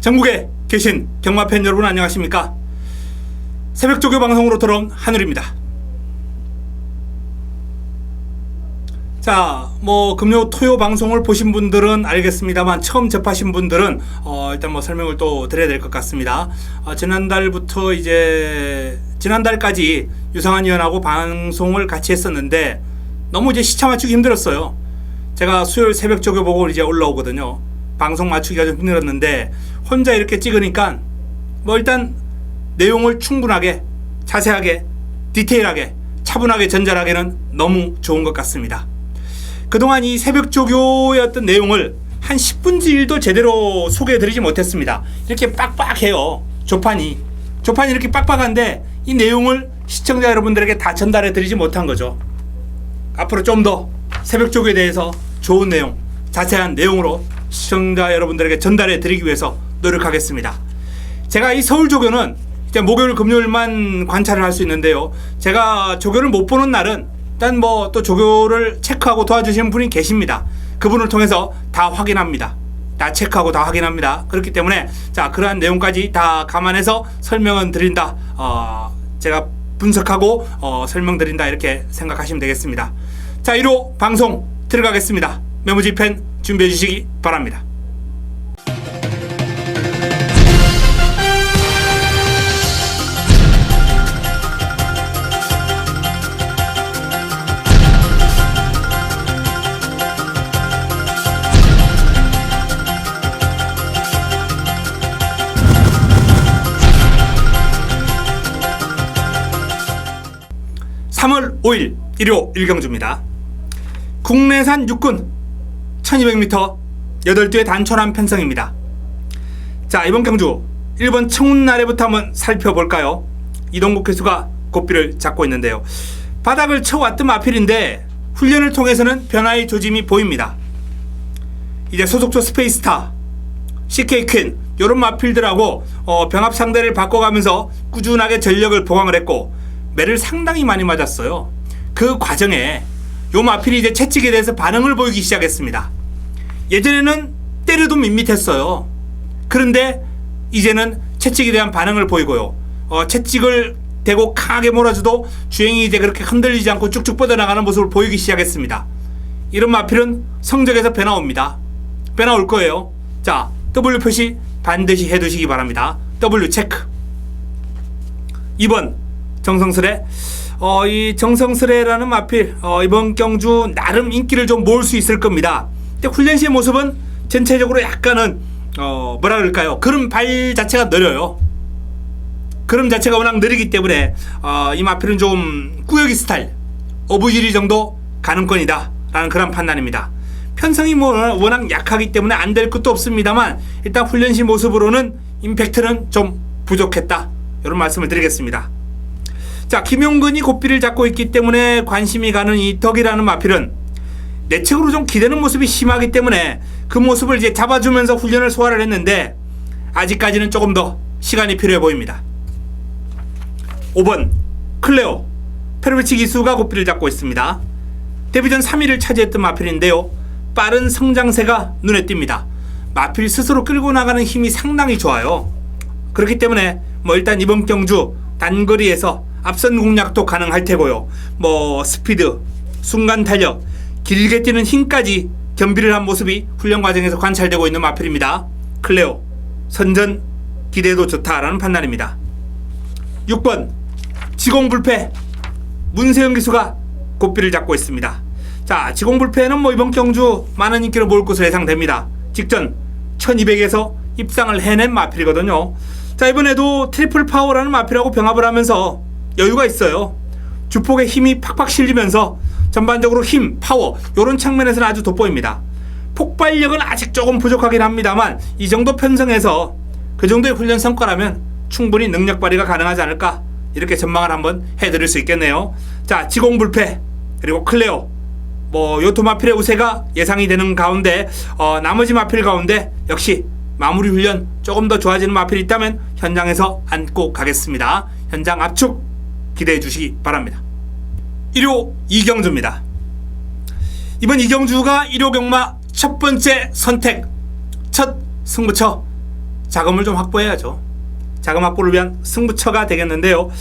전국에 계신 경마팬 여러분 안녕하십니까? 새벽조교 방송으로 돌아온 한울입니다. 자, 금요 토요 방송을 보신 분들은 알겠습니다만 처음 접하신 분들은 일단 설명을 또 드려야 될 것 같습니다. 지난달부터 지난달까지 유상한 위원하고 방송을 같이 했었는데 너무 시차 맞추기 힘들었어요. 제가 수요일 새벽조교 보고 이제 올라오거든요. 방송 맞추기가 좀 힘들었는데 혼자 이렇게 찍으니까 일단 내용을 충분하게 자세하게 디테일하게 차분하게 전달하기는 너무 좋은 것 같습니다. 그동안 이 새벽조교의 어떤 내용을 한 10분의 1도 제대로 소개해드리지 못했습니다. 이렇게 빡빡해요. 조판이 이렇게 빡빡한데 이 내용을 시청자 여러분들에게 다 전달해드리지 못한 거죠. 앞으로 좀 더 새벽조교에 대해서 좋은 내용 자세한 내용으로 시청자 여러분들에게 전달해 드리기 위해서 노력하겠습니다. 제가 이 서울조교는 이제 목요일 금요일만 관찰을 할 수 있는데요. 제가 조교를 못 보는 날은 일단 또 조교를 체크하고 도와주시는 분이 계십니다. 그분을 통해서 다 확인합니다. 다 체크하고 다 확인합니다. 그렇기 때문에 자, 그러한 내용까지 다 감안해서 설명은 드린다. 제가 분석하고 설명드린다 이렇게 생각하시면 되겠습니다. 자, 1호 방송 들어가겠습니다. 메모지펜 준비해 주시기 바랍니다. (3월 5일) 일요 일경주입니다. 국내산 육군 1200m 8두의 단촐한 편성입니다. 자, 이번 경주 1번 청운나래부터 한번 살펴볼까요? 이동국 교수가 고삐를 잡고 있는데요. 바닥을 쳐왔던 마필인데 훈련을 통해서는 변화의 조짐이 보입니다. 이제 소속조 스페이스타, CK 퀸 이런 마필들하고 병합 상대를 바꿔가면서 꾸준하게 전력을 보강을 했고 매를 상당히 많이 맞았어요. 그 과정에 요 마필이 이제 채찍에 대해서 반응을 보이기 시작했습니다. 예전에는 때려도 밋밋했어요. 그런데 이제는 채찍에 대한 반응을 보이고요. 채찍을 대고 강하게 몰아줘도 주행이 이제 그렇게 흔들리지 않고 쭉쭉 뻗어나가는 모습을 보이기 시작했습니다. 이런 마필은 성적에서 변화 옵니다. 변화 올 거예요. 자, W 표시 반드시 해두시기 바랍니다. W 체크. 2번 정성스레. 이 정성스레라는 마필 이번 경주 나름 인기를 좀 모을 수 있을 겁니다. 근데 훈련 시의 모습은 전체적으로 약간은 뭐라 그럴까요? 걸음 발 자체가 느려요. 걸음 자체가 워낙 느리기 때문에 이 마필은 좀 꾸역이 스타일 어부지리 정도 가능권이다 라는 그런 판단입니다. 편성이 워낙 약하기 때문에 안 될 것도 없습니다만 일단 훈련 시 모습으로는 임팩트는 좀 부족했다 이런 말씀을 드리겠습니다. 자, 김용근이 고삐를 잡고 있기 때문에 관심이 가는 이 덕이라는 마필은 내측으로 좀 기대는 모습이 심하기 때문에 그 모습을 이제 잡아주면서 훈련을 소화를 했는데 아직까지는 조금 더 시간이 필요해 보입니다. 5번 클레오 페르비치 기수가 고삐를 잡고 있습니다. 데뷔전 3위를 차지했던 마필인데요. 빠른 성장세가 눈에 띕니다. 마필 스스로 끌고 나가는 힘이 상당히 좋아요. 그렇기 때문에 일단 이번 경주 단거리에서 앞선 공략도 가능할 테고요. 스피드, 순간 탄력, 길게 뛰는 힘까지 겸비를 한 모습이 훈련 과정에서 관찰되고 있는 마필입니다. 클레오, 선전 기대도 좋다라는 판단입니다. 6번 지공불패 문세영 기수가 고삐를 잡고 있습니다. 자, 지공불패는 이번 경주 많은 인기를 모을 것으로 예상됩니다. 직전 1200에서 입상을 해낸 마필이거든요. 자, 이번에도 트리플 파워라는 마필하고 병합을 하면서 여유가 있어요. 주폭에 힘이 팍팍 실리면서 전반적으로 힘, 파워 이런 측면에서는 아주 돋보입니다. 폭발력은 아직 조금 부족하긴 합니다만 이 정도 편성에서 그 정도의 훈련 성과라면 충분히 능력 발휘가 가능하지 않을까 이렇게 전망을 한번 해드릴 수 있겠네요. 자, 지공불패 그리고 클레오 요 두 마필의 우세가 예상이 되는 가운데 나머지 마필 가운데 역시 마무리 훈련 조금 더 좋아지는 마필이 있다면 현장에서 안고 가겠습니다. 현장 압축 기대해 주시기 바랍니다. 1호 이경주입니다. 이번 이경주가 1호 경마 첫 번째 선택, 첫 승부처 자금을 좀 확보해야죠. 자금 확보를 위한 승부처가 되겠는데요.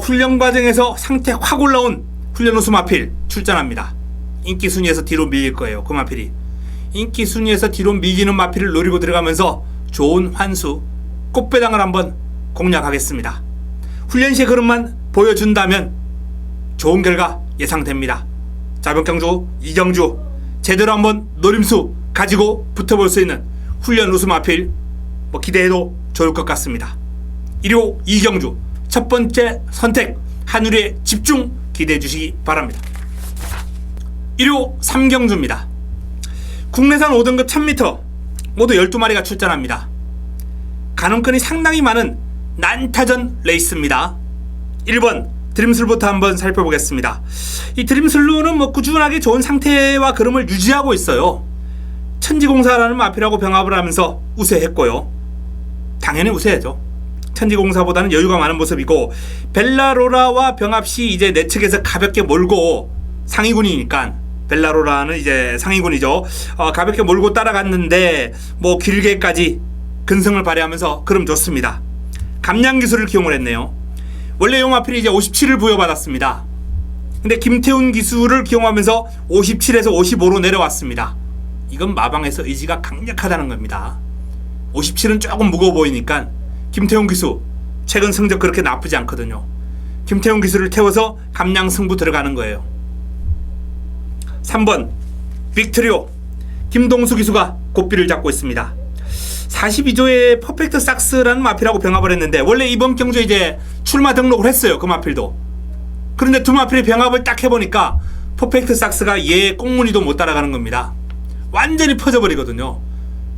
훈련 과정에서 상태 확 올라온 훈련 우수 마필 출전합니다. 인기 순위에서 뒤로 밀릴 거예요. 그 마필이 인기 순위에서 뒤로 밀리는 마필을 노리고 들어가면서 좋은 환수 꽃배당을 한번 공략하겠습니다. 훈련 시의 흐름만 보여준다면 좋은 결과 예상됩니다. 자변경주 이경주 제대로 한번 노림수 가지고 붙어볼 수 있는 훈련 우수 마필 기대해도 좋을 것 같습니다. 1호 이경주 첫 번째 선택 한우리에 집중 기대해 주시기 바랍니다. 1호 삼경주입니다. 국내산 5등급 1000m 모두 12마리가 출전합니다. 가능성이 상당히 많은 난타전 레이스입니다. 1번 드림슬부터 한번 살펴보겠습니다. 이 드림슬루는 꾸준하게 좋은 상태와 흐름을 유지하고 있어요. 천지공사라는 마필하고 병합을 하면서 우세했고요. 당연히 우세하죠. 천지공사보다는 여유가 많은 모습이고 벨라로라와 병합시 이제 내측에서 가볍게 몰고 상위군이니까 벨라로라는 이제 상위군이죠. 가볍게 몰고 따라갔는데 길게까지 근성을 발휘하면서 흐름 좋습니다. 감량 기술을 기용을 했네요. 원래 용마필이 이제 57을 부여받았습니다. 근데 김태훈 기술을 기용하면서 57에서 55로 내려왔습니다. 이건 마방에서 의지가 강력하다는 겁니다. 57은 조금 무거워 보이니까 김태훈 기수 최근 성적 그렇게 나쁘지 않거든요. 김태훈 기수를 태워서 감량 승부 들어가는 거예요. 3번 빅트리오 김동수 기수가 고삐를 잡고 있습니다. 42조의 퍼펙트 삭스라는 마필하고 병합을 했는데 원래 이번 경주에 이제 출마 등록을 했어요. 그 마필도. 그런데 두 마필의 병합을 딱 해보니까 퍼펙트 삭스가 얘 꽁무니도 못 따라가는 겁니다. 완전히 퍼져버리거든요.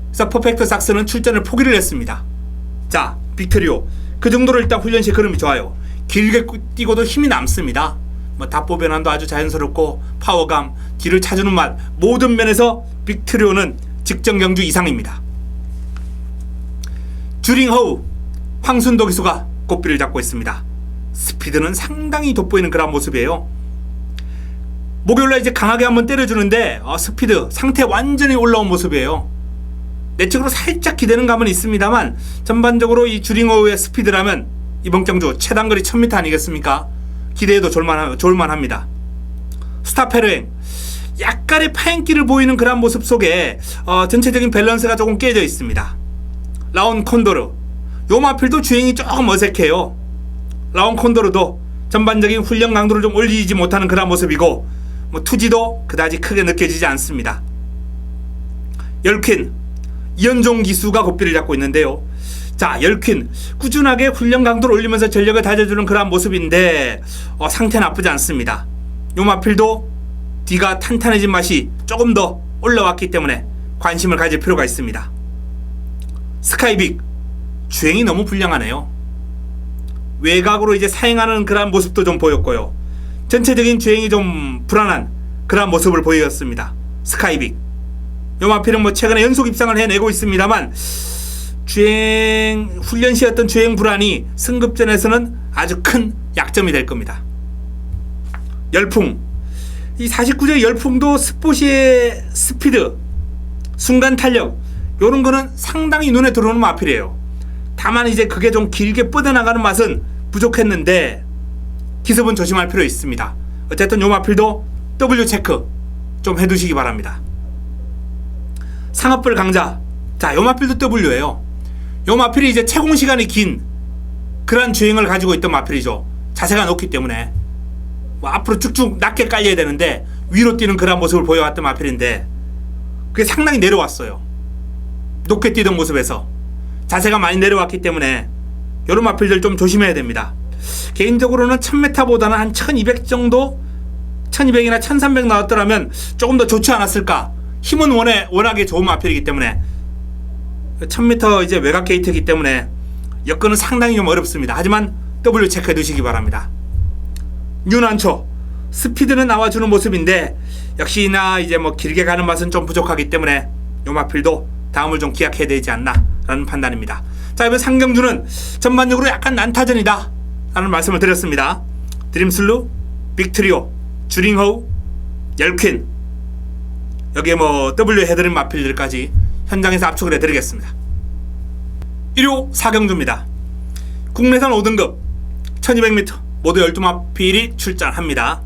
그래서 퍼펙트 삭스는 출전을 포기를 했습니다. 자, 빅트리오 그 정도로 일단 훈련 시 흐름이 좋아요. 길게 뛰고도 힘이 남습니다. 답보 변환도 아주 자연스럽고 파워감, 뒤를 차주는 맛 모든 면에서 빅트리오는 직전 경주 이상입니다. 주링허우 황순도 기수가 꽃비를 잡고 있습니다. 스피드는 상당히 돋보이는 그런 모습이에요. 목요일날 이제 강하게 한번 때려주는데 스피드 상태 완전히 올라온 모습이에요. 내측으로 살짝 기대는 감은 있습니다만 전반적으로 이 주링허우의 스피드라면 이번 경주 최단거리 1000m 아니겠습니까? 기대해도 좋을만합니다. 스타페르행 약간의 파행기를 보이는 그런 모습 속에 전체적인 밸런스가 조금 깨져 있습니다. 라온 콘도르 요 마필도 주행이 조금 어색해요. 라온 콘도르도 전반적인 훈련 강도를 좀 올리지 못하는 그런 모습이고 투지도 그다지 크게 느껴지지 않습니다. 열퀸 이현종 기수가 고삐를 잡고 있는데요. 자, 열퀸 꾸준하게 훈련 강도를 올리면서 전력을 다져주는 그런 모습인데 상태 나쁘지 않습니다. 요 마필도 뒤가 탄탄해진 맛이 조금 더 올라왔기 때문에 관심을 가질 필요가 있습니다. 스카이빅 주행이 너무 불량하네요. 외곽으로 이제 사행하는 그런 모습도 좀 보였고요. 전체적인 주행이 좀 불안한 그런 모습을 보였습니다. 스카이빅 요 마필은 최근에 연속 입상을 해내고 있습니다만 주행 훈련 시였던 주행 불안이 승급전에서는 아주 큰 약점이 될 겁니다. 열풍 이 49조 열풍도 스포시의 스피드 순간 탄력 요런 거는 상당히 눈에 들어오는 마필이에요. 다만 이제 그게 좀 길게 뻗어나가는 맛은 부족했는데 기습은 조심할 필요 있습니다. 어쨌든 요 마필도 W 체크 좀 해두시기 바랍니다. 상업불 강자 자, 요 마필도 W예요. 요 마필이 이제 채공 시간이 긴 그런 주행을 가지고 있던 마필이죠. 자세가 높기 때문에 앞으로 쭉쭉 낮게 깔려야 되는데 위로 뛰는 그런 모습을 보여왔던 마필인데 그게 상당히 내려왔어요. 높게 뛰던 모습에서 자세가 많이 내려왔기 때문에 요런 마필들 좀 조심해야 됩니다. 개인적으로는 1000m보다는 한 1200 정도 1200이나 1300 나왔더라면 조금 더 좋지 않았을까. 힘은 워낙에 좋은 마필이기 때문에 1000m 이제 외곽 게이트이기 때문에 여건은 상당히 좀 어렵습니다. 하지만 W 체크해 두시기 바랍니다. 윤한초 스피드는 나와주는 모습인데 역시나 이제 길게 가는 맛은 좀 부족하기 때문에 요 마필도 다음을 좀 기약해야 되지 않나 라는 판단입니다. 자, 이번 상경주는 전반적으로 약간 난타전이다 라는 말씀을 드렸습니다. 드림슬루, 빅트리오, 주링허우, 열퀸 여기에 W 해드린 마필들까지 현장에서 압축을 해드리겠습니다. 1호 사경주입니다. 국내산 5등급 1200m 모두 12마필이 출전합니다.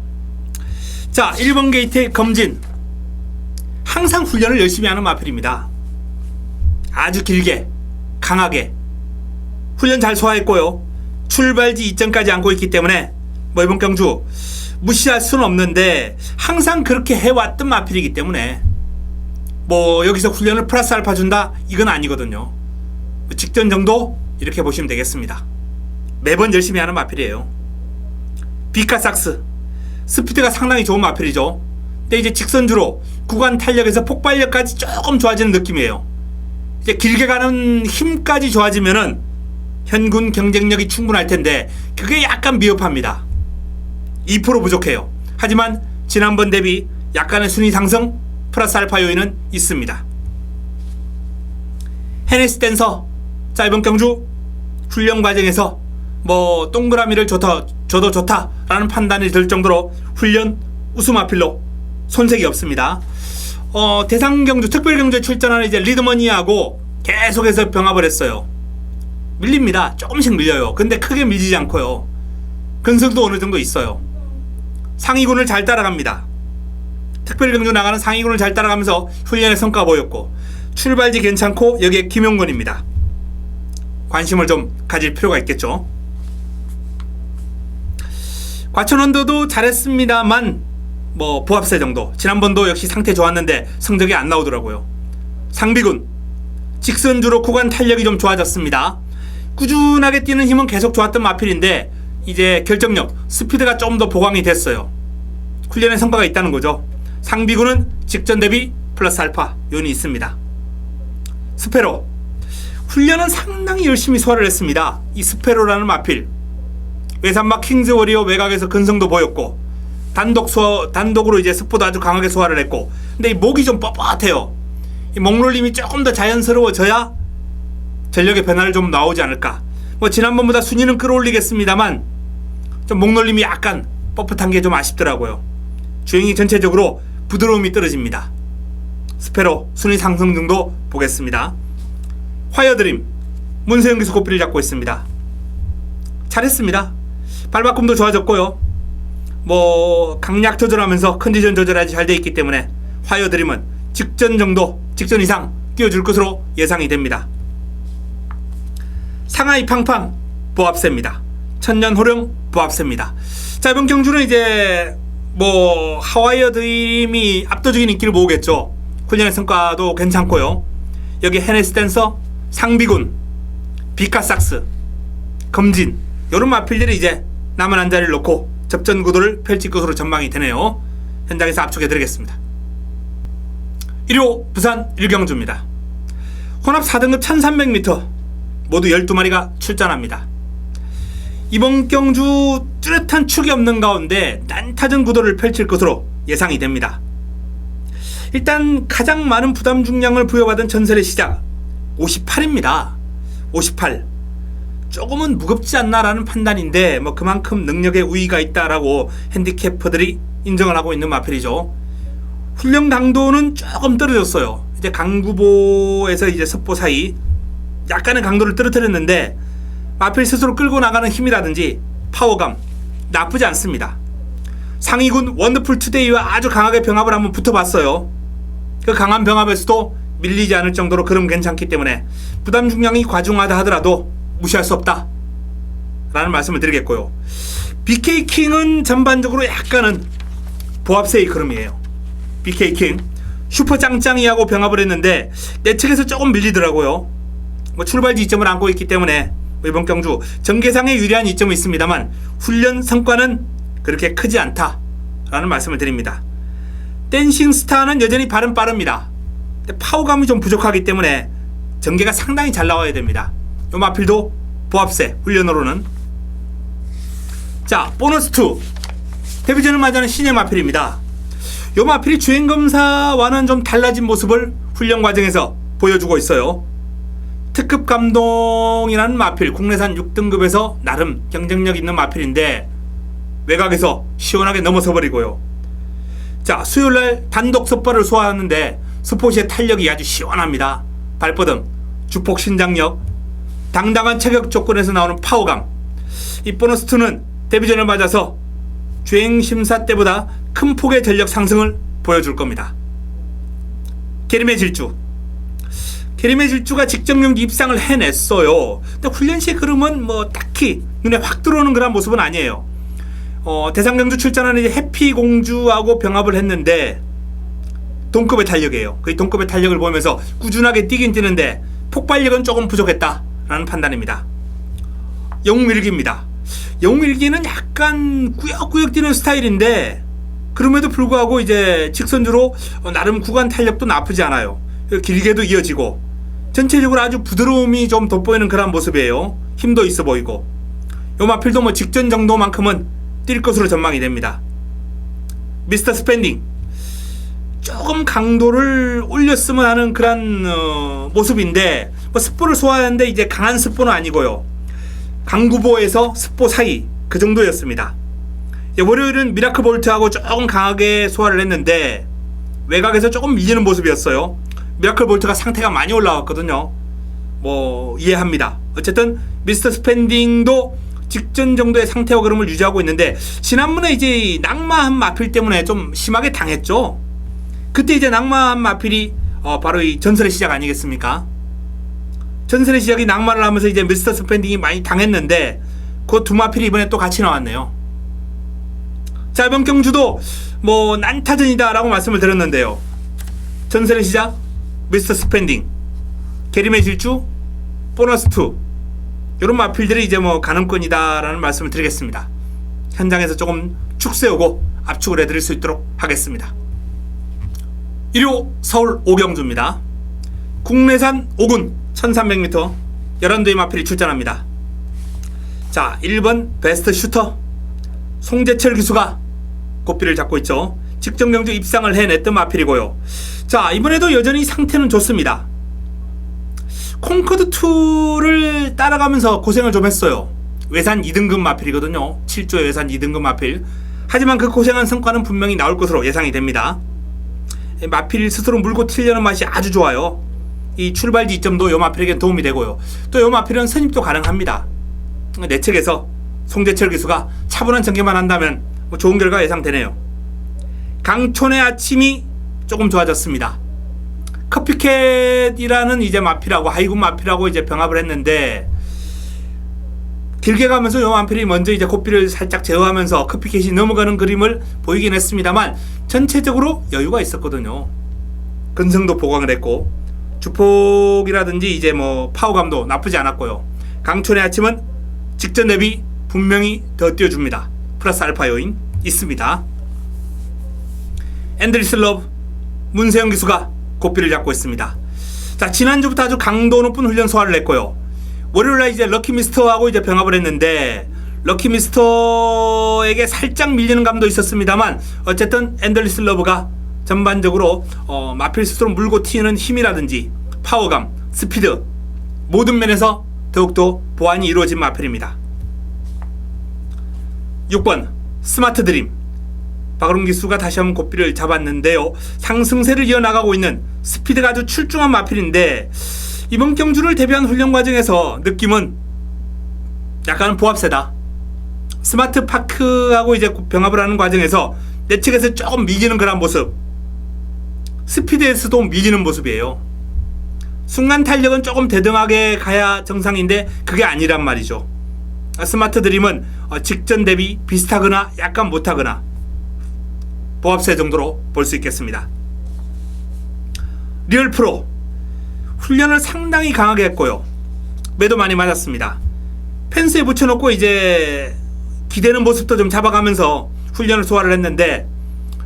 자, 1번 게이트의 검진. 항상 훈련을 열심히 하는 마필입니다. 아주 길게 강하게 훈련 잘 소화했고요. 출발지 이점까지 안고 있기 때문에 이번 경주 무시할 수는 없는데 항상 그렇게 해왔던 마필이기 때문에 여기서 훈련을 플러스 알파 준다 이건 아니거든요. 직전 정도 이렇게 보시면 되겠습니다. 매번 열심히 하는 마필이에요. 비카삭스 스피드가 상당히 좋은 마필이죠. 근데 이제 직선주로 구간 탄력에서 폭발력까지 조금 좋아지는 느낌이에요. 이제 길게 가는 힘까지 좋아지면은 현군 경쟁력이 충분할 텐데 그게 약간 미흡합니다. 2% 부족해요. 하지만 지난번 대비 약간의 순위 상승 플러스 알파 요인은 있습니다. 헤네시 댄서 짧은 경주 훈련 과정에서 동그라미를 줘도 좋다라는 판단이 들 정도로 훈련 우수 마필로 손색이 없습니다. 대상 경주 특별 경주에 출전하는 이제 리드머니하고 계속해서 병합을 했어요. 밀립니다. 조금씩 밀려요. 근데 크게 밀리지 않고요. 근성도 어느 정도 있어요. 상위군을 잘 따라갑니다. 특별 경주 나가는 상위군을 잘 따라가면서 훈련의 성과 보였고 출발지 괜찮고 여기에 김용건입니다. 관심을 좀 가질 필요가 있겠죠. 과천원도도 잘했습니다만 부합세 정도. 지난번도 역시 상태 좋았는데 성적이 안 나오더라고요. 상비군 직선주로 구간 탄력이 좀 좋아졌습니다. 꾸준하게 뛰는 힘은 계속 좋았던 마필인데 이제 결정력, 스피드가 좀 더 보강이 됐어요. 훈련의 성과가 있다는 거죠. 상비군은 직전 대비 플러스 알파 요인이 있습니다. 스페로 훈련은 상당히 열심히 소화를 했습니다. 이 스페로라는 마필 외산막 킹즈 워리어 외곽에서 근성도 보였고 단독으로 이제 스포도 아주 강하게 소화를 했고 근데 이 목이 좀 뻣뻣해요. 이 목놀림이 조금 더 자연스러워져야 전력의 변화를 좀 나오지 않을까. 지난번보다 순위는 끌어올리겠습니다만 좀 목놀림이 약간 뻣뻣한 게 좀 아쉽더라고요. 주행이 전체적으로 부드러움이 떨어집니다. 스페로 순위 상승 정도 보겠습니다. 화이어드림 문세영 기수 고삐를 잡고 있습니다. 잘했습니다. 발바꿈도 좋아졌고요. 강약 조절하면서 컨디션 조절이 잘 되어 있기 때문에 화이어드림은 직전 이상 뛰어줄 것으로 예상이 됩니다. 상하이 팡팡 보합세입니다. 천년호령 보합세입니다. 자, 이번 경주는 이제 하와이어 드림이 압도적인 인기를 모으겠죠. 훈련의 성과도 괜찮고요. 여기 헤네시 댄서, 상비군, 비카삭스, 검진 이런 마필들이 이제 남은 한 자리를 놓고 접전 구도를 펼칠 것으로 전망이 되네요. 현장에서 압축해 드리겠습니다. 1호 부산 일경주입니다. 혼합 4등급 1300m 모두 12마리가 출전합니다. 이번 경주 뚜렷한 축이 없는 가운데 난타전 구도를 펼칠 것으로 예상이 됩니다. 일단 가장 많은 부담 중량을 부여받은 전설의 시작 58입니다. 58 조금은 무겁지 않나라는 판단인데 그만큼 능력에 우위가 있다라고 핸디캐퍼들이 인정을 하고 있는 마필이죠. 훈련 강도는 조금 떨어졌어요. 이제 강구보에서 이제 섭보 사이 약간의 강도를 떨어뜨렸는데 마필 스스로 끌고 나가는 힘이라든지 파워감 나쁘지 않습니다. 상위군 원더풀 투데이와 아주 강하게 병합을 한번 붙어봤어요. 그 강한 병합에서도 밀리지 않을 정도로 그럼 괜찮기 때문에 부담 중량이 과중하다 하더라도 무시할 수 없다 라는 말씀을 드리겠고요. BK킹은 전반적으로 약간은 보합세의 그름이에요. BK킹 슈퍼 짱짱이하고 병합을 했는데 내측에서 조금 밀리더라고요. 출발지 이점을 안고 있기 때문에 이번 경주 전개상에 유리한 이점은 있습니다만 훈련 성과는 그렇게 크지 않다 라는 말씀을 드립니다. 댄싱 스타는 여전히 발은 빠릅니다. 근데 파워감이 좀 부족하기 때문에 전개가 상당히 잘 나와야 됩니다. 요 마필도 보합세 훈련으로는. 자, 보너스 2 데뷔전을 맞이하는 신의 마필입니다. 요 마필이 주행검사와는 좀 달라진 모습을 훈련 과정에서 보여주고 있어요. 특급 감동이라는 마필 국내산 6등급에서 나름 경쟁력 있는 마필인데 외곽에서 시원하게 넘어서 버리고요. 자, 수요일날 단독 섭보를 소화하는데 스포시의 탄력이 아주 시원합니다. 발버둥, 주폭 신장력 당당한 체격 조건에서 나오는 파워감. 이 보너스 2는 데뷔전을 맞아서 주행 심사 때보다 큰 폭의 전력 상승을 보여줄 겁니다. 게림의 질주. 게림의 질주가 직전 경기 입상을 해냈어요. 근데 훈련 시의 흐름은 뭐 딱히 눈에 확 들어오는 그런 모습은 아니에요. 대상경주 출전하는 이제 해피공주하고 병합을 했는데 동급의 탄력이에요. 그 동급의 탄력을 보면서 꾸준하게 뛰긴 뛰는데 폭발력은 조금 부족했다라는 판단입니다. 영웅일기입니다. 영웅일기는 약간 꾸역꾸역 뛰는 스타일인데 그럼에도 불구하고 이제 직선주로 나름 구간 탄력도 나쁘지 않아요. 길게도 이어지고 전체적으로 아주 부드러움이 좀 돋보이는 그런 모습이에요. 힘도 있어 보이고 요 마필도 뭐 직전 정도만큼은 뛸 것으로 전망이 됩니다. 미스터 스펜딩 조금 강도를 올렸으면 하는 그런 모습인데 뭐 스포를 소화하는데 이제 강한 스포는 아니고요. 강구보에서 스포 사이 그 정도였습니다. 월요일은 미라클 볼트하고 조금 강하게 소화를 했는데 외곽에서 조금 밀리는 모습이었어요. 미라클 볼트가 상태가 많이 올라왔거든요. 뭐 이해합니다. 어쨌든 미스터 스펜딩도 직전 정도의 상태와 그름을 유지하고 있는데 지난번에 이제 낙마한 마필 때문에 좀 심하게 당했죠. 그때 이제 낙마한 마필이 바로 이 전설의 시작 아니겠습니까? 전설의 시작이 낙마를 하면서 이제 미스터 스펜딩이 많이 당했는데 그 두 마필이 이번에 또 같이 나왔네요. 자, 이번 경주도 뭐 난타전이다 라고 말씀을 드렸는데요. 전설의 시작, 미스터 스펜딩, 게림의 질주, 보너스 2 이런 마필들이 이제 뭐 가능권이다 라는 말씀을 드리겠습니다. 현장에서 조금 축세우고 압축을 해드릴 수 있도록 하겠습니다. 1호 서울 오경주입니다. 국내산 5군 1300m 11도의 마필이 출전합니다. 자, 1번 베스트 슈터 송재철 기수가 고삐를 잡고 있죠. 직전 경주 입상을 해냈던 마필이고요. 자, 이번에도 여전히 상태는 좋습니다. 콩코드 2를 따라가면서 고생을 좀 했어요. 외산 2등급 마필이거든요. 7조의 외산 2등급 마필. 하지만 그 고생한 성과는 분명히 나올 것으로 예상이 됩니다. 마필 스스로 물고 튀려는 맛이 아주 좋아요. 이 출발 지점도 요 마필에게 도움이 되고요. 또 요 마필은 선입도 가능합니다. 내측에서 송재철 기수가 차분한 전개만 한다면 뭐 좋은 결과 예상되네요. 강촌의 아침이 조금 좋아졌습니다. 커피캣이라는 이제 마필하고 하이군 마필하고 이제 병합을 했는데 길게 가면서 요 마필이 먼저 이제 고삐를 살짝 제어하면서 커피캣이 넘어가는 그림을 보이긴 했습니다만 전체적으로 여유가 있었거든요. 근성도 보강을 했고 주폭이라든지 이제 뭐 파워감도 나쁘지 않았고요. 강촌의 아침은 직전 대비 분명히 더 띄워줍니다. 플러스 알파 요인 있습니다. 앤드리스 러브 문세영 기수가 고삐를 잡고 있습니다. 자, 지난주부터 아주 강도 높은 훈련 소화를 했고요. 월요일날 이제 럭키 미스터하고 이제 병합을 했는데 럭키 미스터에게 살짝 밀리는 감도 있었습니다만 어쨌든 앤드리스 러브가 전반적으로 마필 스스로 물고 튀는 힘이라든지 파워감, 스피드 모든 면에서 더욱더 보완이 이루어진 마필입니다. 6번 스마트 드림 박으름 기수가 다시 한번 고삐를 잡았는데요. 상승세를 이어나가고 있는 스피드가 아주 출중한 마필인데 이번 경주를 대비한 훈련 과정에서 느낌은 약간은 보합세다. 스마트 파크하고 이제 병합을 하는 과정에서 내측에서 조금 밀리는 그런 모습, 스피드에서도 밀리는 모습이에요. 순간 탄력은 조금 대등하게 가야 정상인데 그게 아니란 말이죠. 스마트 드림은 직전 대비 비슷하거나 약간 못하거나 보합세 정도로 볼 수 있겠습니다. 리얼 프로 훈련을 상당히 강하게 했고요. 매도 많이 맞았습니다. 펜스에 붙여놓고 이제 기대는 모습도 좀 잡아가면서 훈련을 소화를 했는데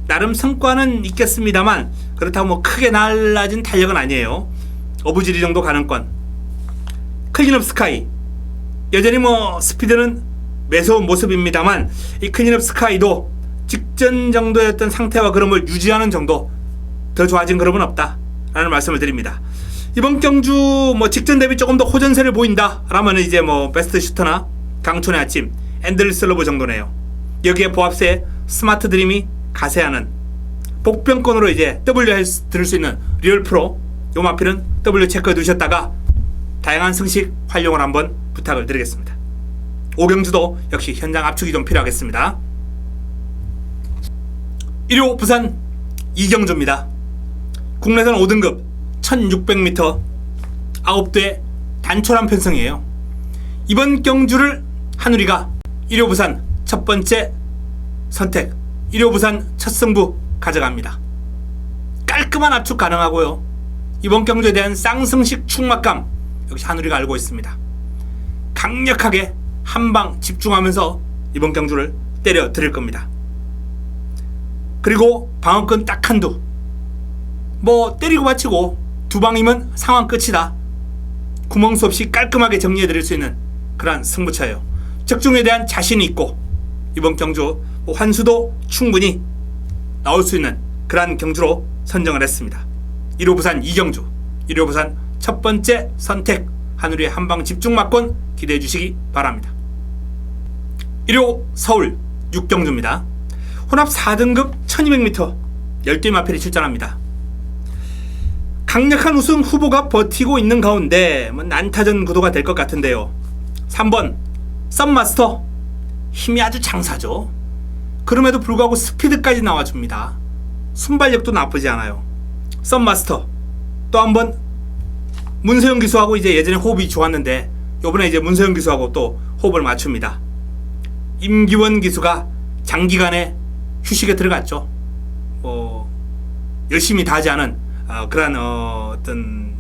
나름 성과는 있겠습니다만 그렇다고 뭐 크게 날라진 탄력은 아니에요. 어부지리 정도 가능권. 클린업 스카이 여전히 뭐 스피드는 매서운 모습입니다만 이 클린업 스카이도 직전 정도였던 상태와 그름을 유지하는 정도 더 좋아진 그름은 없다 라는 말씀을 드립니다. 이번 경주 뭐 직전 대비 조금 더 호전세를 보인다 라면 이제 뭐 베스트 슈터나 강촌의 아침, 앤드리스 러브 정도네요. 여기에 보합세 스마트 드림이 가세하는 복병권으로 이제 W 들을 수 있는 리얼 프로 요 마필은 W 체크해 두셨다가 다양한 승식 활용을 한번 부탁을 드리겠습니다. 5경주도 역시 현장 압축이 좀 필요하겠습니다. 1호 부산 이경주입니다. 국내선 5등급 1600m 9대 단촐한 편성이에요. 이번 경주를 한우리가 1호 부산 첫 번째 선택, 1호 부산 첫 승부 가져갑니다. 깔끔한 압축 가능하고요. 이번 경주에 대한 쌍승식 충막감 역시 한우리가 알고 있습니다. 강력하게 한방 집중하면서 이번 경주를 때려 드릴 겁니다. 그리고 방어권 딱 한두, 뭐 때리고 받치고 두 방이면 상황 끝이다. 구멍수 없이 깔끔하게 정리해 드릴 수 있는 그러한 승부처예요. 적중에 대한 자신이 있고 이번 경주 환수도 충분히 나올 수 있는 그러한 경주로 선정을 했습니다. 1호 부산 이경주, 1호 부산 첫 번째 선택, 한우리의 한방 집중 막권 기대해 주시기 바랍니다. 1호 서울 6경주입니다. 혼합 4등급 1200m 10대 마필이 출전합니다. 강력한 우승 후보가 버티고 있는 가운데 난타전 구도가 될 것 같은데요. 3번 썸마스터, 힘이 아주 장사죠. 그럼에도 불구하고 스피드까지 나와줍니다. 순발력도 나쁘지 않아요. 썸마스터, 또 한번 문세영 기수하고 이제 예전에 호흡이 좋았는데 요번에 이제 문세영 기수하고 또 호흡을 맞춥니다. 임기원 기수가 장기간의 휴식에 들어갔죠. 열심히 다하지 않은 그런 어떤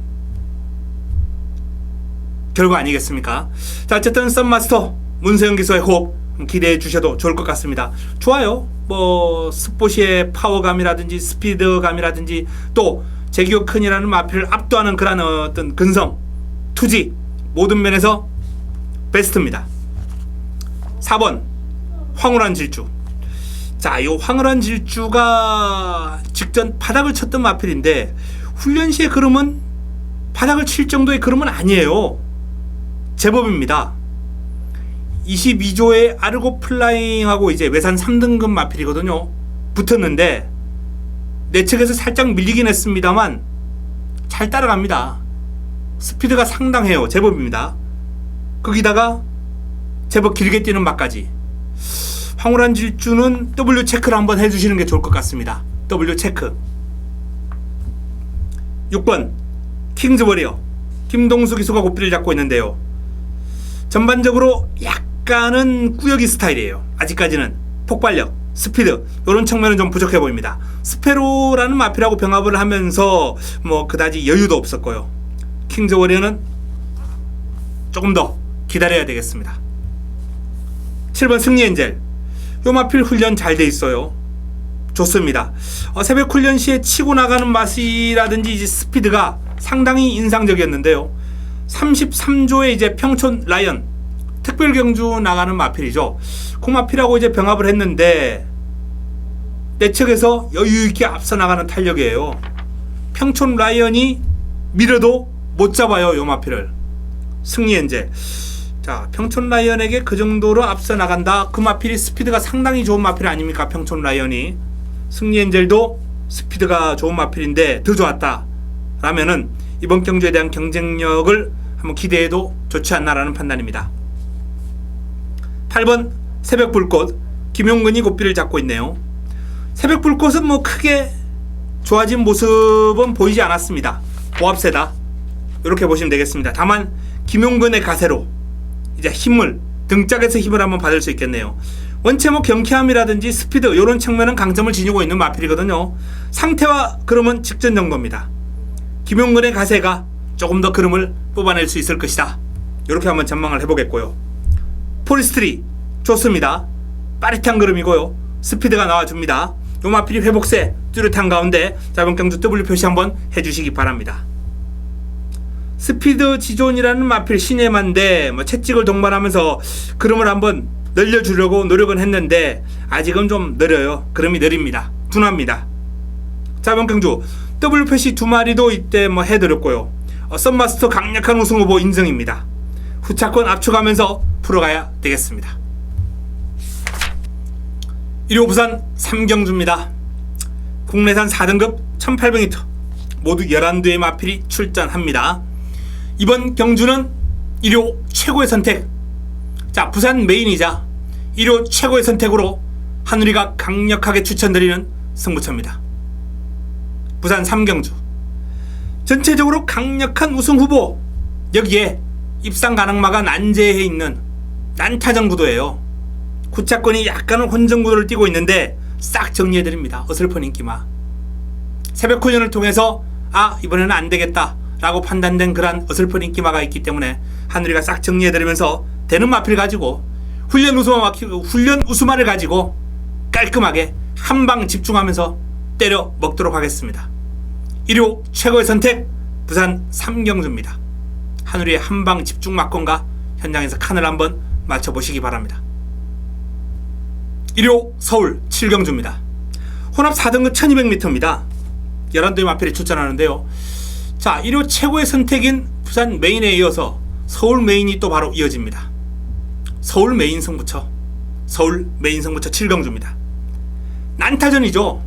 결과 아니겠습니까? 자, 어쨌든 썸마스터 문세영 기수의 호흡 기대해 주셔도 좋을 것 같습니다. 좋아요. 스포시의 파워감이라든지 스피드감이라든지 또 제기어큰이라는 마필을 압도하는 그런 어떤 근성, 투지 모든 면에서 베스트입니다. 4번 황홀한 질주. 자, 이 황홀한 질주가 직전 바닥을 쳤던 마필인데 훈련 시의 그름은 바닥을 칠 정도의 그름은 아니에요. 제법입니다. 22조의 아르고 플라잉하고 이제 외산 3등급 마필이거든요. 붙었는데 내측에서 살짝 밀리긴 했습니다만 잘 따라갑니다. 스피드가 상당해요. 제법입니다. 거기다가 제법 길게 뛰는 맛까지. 황홀한 질주는 W 체크를 한번 해주시는 게 좋을 것 같습니다. W 체크. 6번 킹즈 워리어 김동수 기수가 고삐를 잡고 있는데요. 전반적으로 약간은 꾸역이 스타일이에요. 아직까지는 폭발력, 스피드 이런 측면은 좀 부족해 보입니다. 스페로라는 마필하고 병합을 하면서 그다지 여유도 없었고요. 킹즈 워리어는 조금 더 기다려야 되겠습니다. 7번 승리 엔젤. 요 마필 훈련 잘 돼 있어요. 좋습니다. 새벽 훈련 시에 치고 나가는 맛이라든지 이제 스피드가 상당히 인상적이었는데요. 33조의 이제 평촌 라이언 특별 경주 나가는 마필이죠. 그 마필하고 이제 병합을 했는데 내측에서 여유 있게 앞서 나가는 탄력이에요. 평촌 라이언이 밀어도 못 잡아요, 요 마필을. 승리 엔젤. 자, 평촌 라이언에게 그 정도로 앞서 나간다. 그 마필이 스피드가 상당히 좋은 마필 아닙니까? 평촌 라이언이. 승리 엔젤도 스피드가 좋은 마필인데 더 좋았다 라면은 이번 경주에 대한 경쟁력을 한번 기대해도 좋지 않나라는 판단입니다. 8번 새벽 불꽃 김용근이 고삐를 잡고 있네요. 새벽 불꽃은 크게 좋아진 모습은 보이지 않았습니다. 보합세다 이렇게 보시면 되겠습니다. 다만 김용근의 가세로 이제 힘을 등짝에서 힘을 한번 받을 수 있겠네요. 원체 경쾌함이라든지 스피드 이런 측면은 강점을 지니고 있는 마필이거든요. 상태와 그름은 직전 정도입니다. 김용근의 가세가 조금 더 그름을 뽑아낼 수 있을 것이다. 이렇게 한번 전망을 해보겠고요. 포리스트리 좋습니다. 빠릿한 그름이고요. 스피드가 나와줍니다. 요 마필이 회복세 뚜렷한 가운데 짧은 경주 W 표시 한번 해주시기 바랍니다. 스피드 지존이라는 마필 시네마인데 채찍을 동반하면서 그름을 한번 늘려주려고 노력은 했는데 아직은 좀 느려요. 그름이 느립니다. 둔합니다. 짧은 경주 W 표시 두 마리도 이때 해드렸고요. 썸마스터 강력한 우승 후보 인증입니다. 후차권 압축하면서 풀어가야 되겠습니다. 1호 부산 3경주입니다. 국내산 4등급 1800m 모두 11대의 마필이 출전합니다. 이번 경주는 1호 최고의 선택. 자, 부산 메인이자 1호 최고의 선택으로 한우리가 강력하게 추천드리는 승부처입니다. 부산 3경주 전체적으로 강력한 우승 후보, 여기에 입상 가능마가 난제해 있는 난타전 구도예요. 구차권이 약간은 혼전 구도를 띠고 있는데 싹 정리해드립니다. 어설픈 인기마. 새벽 훈련을 통해서 이번에는 안되겠다 라고 판단된 그런 어설픈 인기마가 있기 때문에 한우리가 싹 정리해드리면서 되는 마필 가지고 훈련 우수마를 가지고 깔끔하게 한방 집중하면서 때려 먹도록 하겠습니다. 1호 최고의 선택 부산 3경주입니다. 한우리의 한방 집중 막건과 현장에서 칸을 한번 맞춰보시기 바랍니다. 1호 서울 7경주입니다. 혼합 4등급 1200m입니다. 11도의 마필이 출전하는데요. 자, 1호 최고의 선택인 부산 메인에 이어서 서울 메인이 또 바로 이어집니다. 서울 메인 승부처 7경주입니다. 난타전이죠.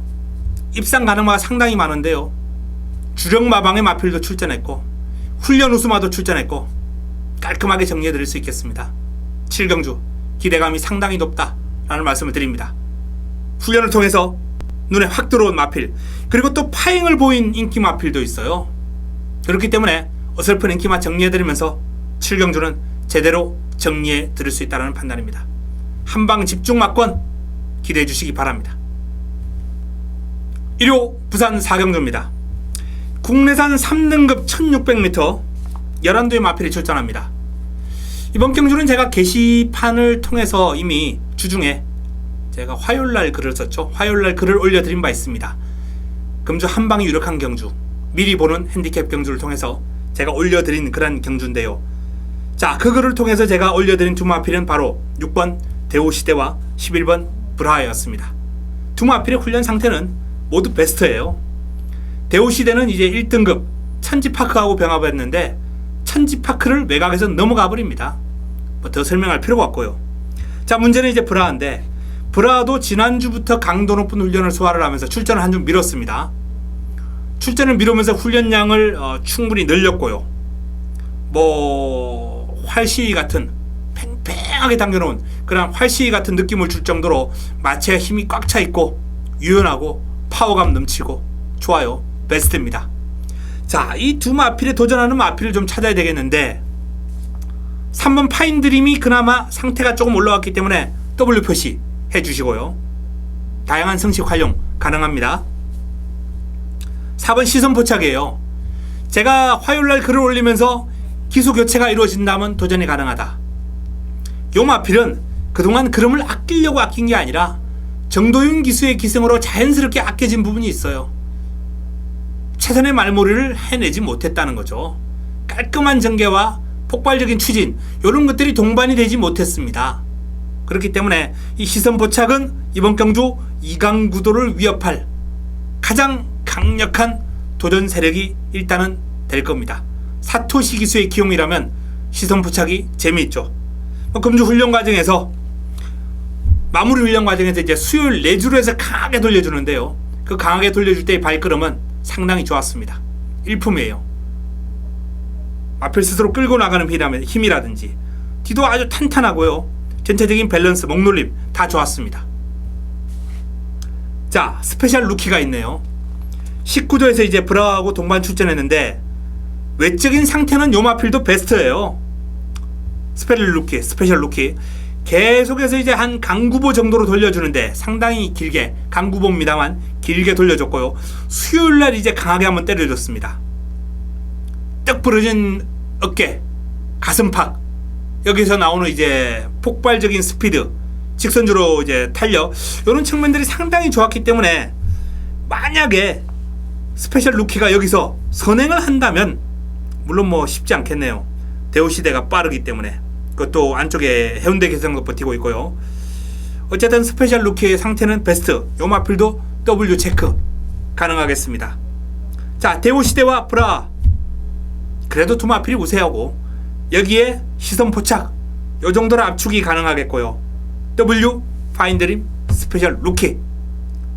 입상 가능마가 상당히 많은데요. 주력 마방의 마필도 출전했고 훈련 우수마도 출전했고 깔끔하게 정리해드릴 수 있겠습니다. 7경주 기대감이 상당히 높다라는 말씀을 드립니다. 훈련을 통해서 눈에 확 들어온 마필, 그리고 또 파행을 보인 인기 마필도 있어요. 그렇기 때문에 어설픈 인기만 정리해드리면서 7경주는 제대로 정리해드릴 수 있다는 판단입니다. 한방 집중 막권 기대해 주시기 바랍니다. 1호 부산 4경주입니다. 국내산 3등급 1600m 11도의 마필이 출전합니다. 이번 경주는 제가 게시판을 통해서 이미 주중에 제가 화요일날 글을 썼죠. 화요일날 글을 올려드린 바 있습니다. 금주 한방이 유력한 경주, 미리 보는 핸디캡 경주를 통해서 제가 올려드린 그런 경주인데요. 자, 그 글을 통해서 제가 올려드린 두 마필은 바로 6번 대우시대와 11번 브라하였습니다. 두 마필의 훈련 상태는 모두 베스트예요. 대우시대는 이제 1등급 천지파크하고 병합을 했는데 천지파크를 외곽에서 넘어가 버립니다. 뭐 더 설명할 필요가 없고요. 자, 문제는 이제 브라하인데, 브라하도 지난주부터 강도 높은 훈련을 소화를 하면서 출전을 한 주 미뤘습니다. 출전을 미루면서 훈련량을 충분히 늘렸고요. 뭐 활시위 같은 팽팽하게 당겨놓은 그런 활시위 같은 느낌을 줄 정도로 마체에 힘이 꽉 차 있고 유연하고 파워감 넘치고 좋아요. 베스트입니다. 자, 이 두 마필에 도전하는 마필을 좀 찾아야 되겠는데 3번 파인드림이 그나마 상태가 조금 올라왔기 때문에 W 표시 해주시고요. 다양한 성식 활용 가능합니다. 4번 시선 포착이에요. 제가 화요일날 글을 올리면서 기수 교체가 이루어진다면 도전이 가능하다. 요 마필은 그동안 그름을 아끼려고 아낀 게 아니라 정도윤 기수의 기승으로 자연스럽게 아껴진 부분이 있어요. 최선의 말머리를 해내지 못했다는 거죠. 깔끔한 전개와 폭발적인 추진, 이런 것들이 동반이 되지 못했습니다. 그렇기 때문에 이 시선 포착은 이번 경주 2강 구도를 위협할 가장 강력한 도전 세력이 일단은 될 겁니다. 사토시 기수의 기용이라면 시선 포착이 재미있죠. 금주 훈련 과정에서 마무리 훈련 과정에서 이제 수요일 내주로 해서 강하게 돌려주는데요. 그 강하게 돌려줄 때의 발걸음은 상당히 좋았습니다. 일품이에요. 마필 스스로 끌고 나가는 힘이라든지 뒤도 아주 탄탄하고요. 전체적인 밸런스, 목놀림 다 좋았습니다. 자, 스페셜 루키가 있네요. 19조에서 이제 브라하고 동반 출전했는데 외적인 상태는 요 마필도 베스트예요. 스페셜 루키 계속해서 이제 한 강구보 정도로 돌려주는데 상당히 길게, 강구보입니다만 길게 돌려줬고요. 수요일날 이제 강하게 한번 때려줬습니다. 떡 부러진 어깨, 가슴팍, 여기서 나오는 이제 폭발적인 스피드, 직선주로 이제 탄력, 이런 측면들이 상당히 좋았기 때문에 만약에 스페셜 루키가 여기서 선행을 한다면 물론 뭐 쉽지 않겠네요. 대우시대가 빠르기 때문에. 그것도 안쪽에 해운대 개성도 버티고 있고요. 어쨌든 스페셜 루키의 상태는 베스트. 요 마필도 W 체크 가능하겠습니다. 자, 대우시대와 브라, 그래도 두 마필이 우세하고 여기에 시선 포착 요 정도로 압축이 가능하겠고요. W 파인드림 스페셜 루키,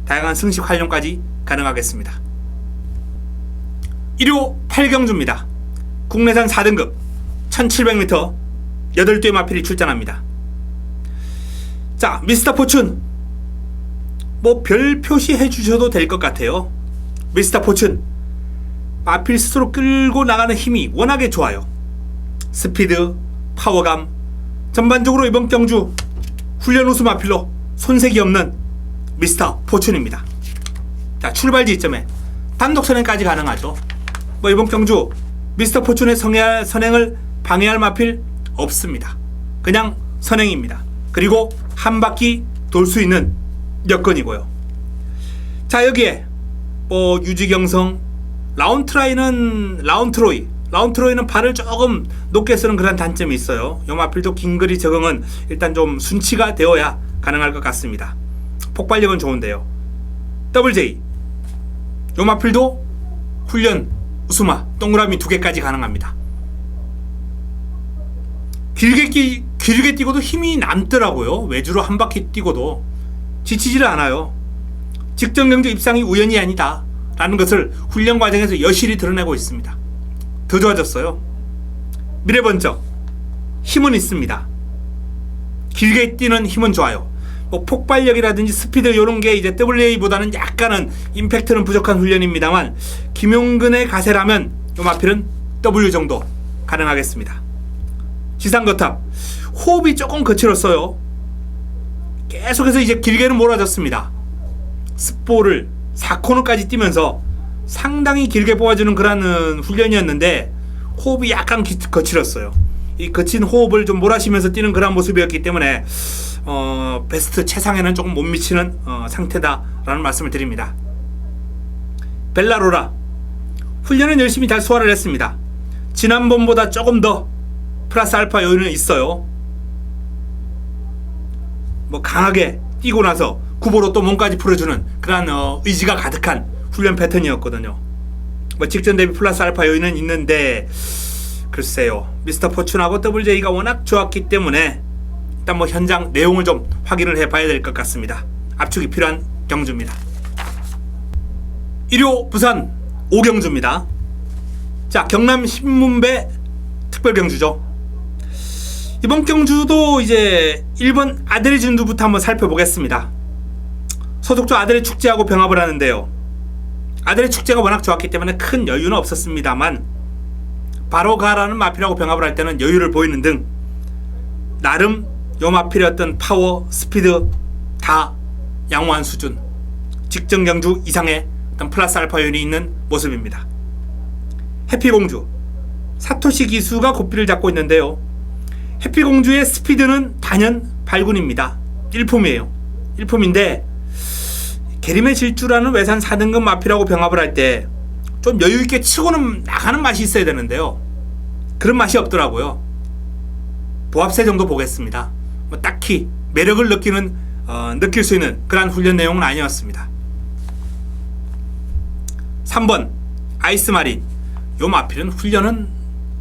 다양한 승식 활용까지 가능하겠습니다. 1호 8경주입니다. 국내산 4등급 1700m 8대의 마필이 출전합니다. 자, 미스터 포춘 뭐 별 표시해 주셔도 될 것 같아요. 미스터 포춘 마필 스스로 끌고 나가는 힘이 워낙에 좋아요. 스피드, 파워감, 전반적으로 이번 경주 훈련 우수 마필로 손색이 없는 미스터 포춘입니다. 자, 출발 지점에 단독 선행까지 가능하죠. 뭐 이번 경주 미스터 포춘의 선행을 방해할 마필 없습니다. 그냥 선행입니다. 그리고 한 바퀴 돌 수 있는 여건이고요. 자, 여기에 뭐 유지경성, 라운트로이는 발을 조금 높게 쓰는 그런 단점이 있어요. 요 마필도 긴거리 적응은 일단 좀 순치가 되어야 가능할 것 같습니다. 폭발력은 좋은데요. WJ 요 마필도 훈련 우수마 동그라미 2개까지 가능합니다. 길게 뛰고도 힘이 남더라고요. 외주로 한 바퀴 뛰고도 지치지를 않아요. 직전 경주 입상이 우연이 아니다 라는 것을 훈련 과정에서 여실히 드러내고 있습니다. 더 좋아졌어요. 미래번쩍 힘은 있습니다. 길게 뛰는 힘은 좋아요. 뭐 폭발력이라든지 스피드 이런 게 이제 WA보다는 약간은 임팩트는 부족한 훈련입니다만 김용근의 가세라면 요 마필은 W 정도 가능하겠습니다. 지상거탑 호흡이 조금 거칠었어요. 계속해서 이제 길게는 몰아줬습니다. 스포를 4코너까지 뛰면서 상당히 길게 뽑아주는 그런 훈련이었는데 호흡이 약간 거칠었어요. 이 거친 호흡을 좀 몰아쉬면서 뛰는 그런 모습이었기 때문에 베스트 최상에는 조금 못 미치는 상태다라는 말씀을 드립니다. 벨라로라 훈련은 열심히 잘 소화를 했습니다. 지난번보다 조금 더 플러스 알파 요인은 있어요. 뭐 강하게 뛰고 나서 구보로 또 몸까지 풀어주는 그런 의지가 가득한 훈련 패턴이었거든요. 뭐 직전 대비 플러스 알파 요인은 있는데 글쎄요, 미스터 포춘하고 WJ가 워낙 좋았기 때문에 일단 뭐 현장 내용을 좀 확인을 해봐야 될 것 같습니다. 압축이 필요한 경주입니다. 1호 부산 5경주입니다. 자, 경남 신문배 특별경주죠. 이번 경주도 이제 1번 아들의 진두부터 한번 살펴보겠습니다. 소속조 아들의 축제하고 병합을 하는데요. 아들의 축제가 워낙 좋았기 때문에 큰 여유는 없었습니다만 바로 가라는 마필하고 병합을 할 때는 여유를 보이는 등 나름 요 마필의 어떤 파워, 스피드 다 양호한 수준, 직전 경주 이상의 어떤 플러스 알파 요인이 있는 모습입니다. 해피공주 사토시 기수가 고삐를 잡고 있는데요. 해피공주의 스피드는 단연 8군입니다. 1품이에요. 1품인데 게림의 질주라는 외산 4등급 마필하고 병합을 할 때 좀 여유있게 치고는 나가는 맛이 있어야 되는데요. 그런 맛이 없더라고요. 보합세 정도 보겠습니다. 뭐 딱히 매력을 느낄 수 있는 그런 훈련 내용은 아니었습니다. 3번 아이스마린 요 마필은 훈련은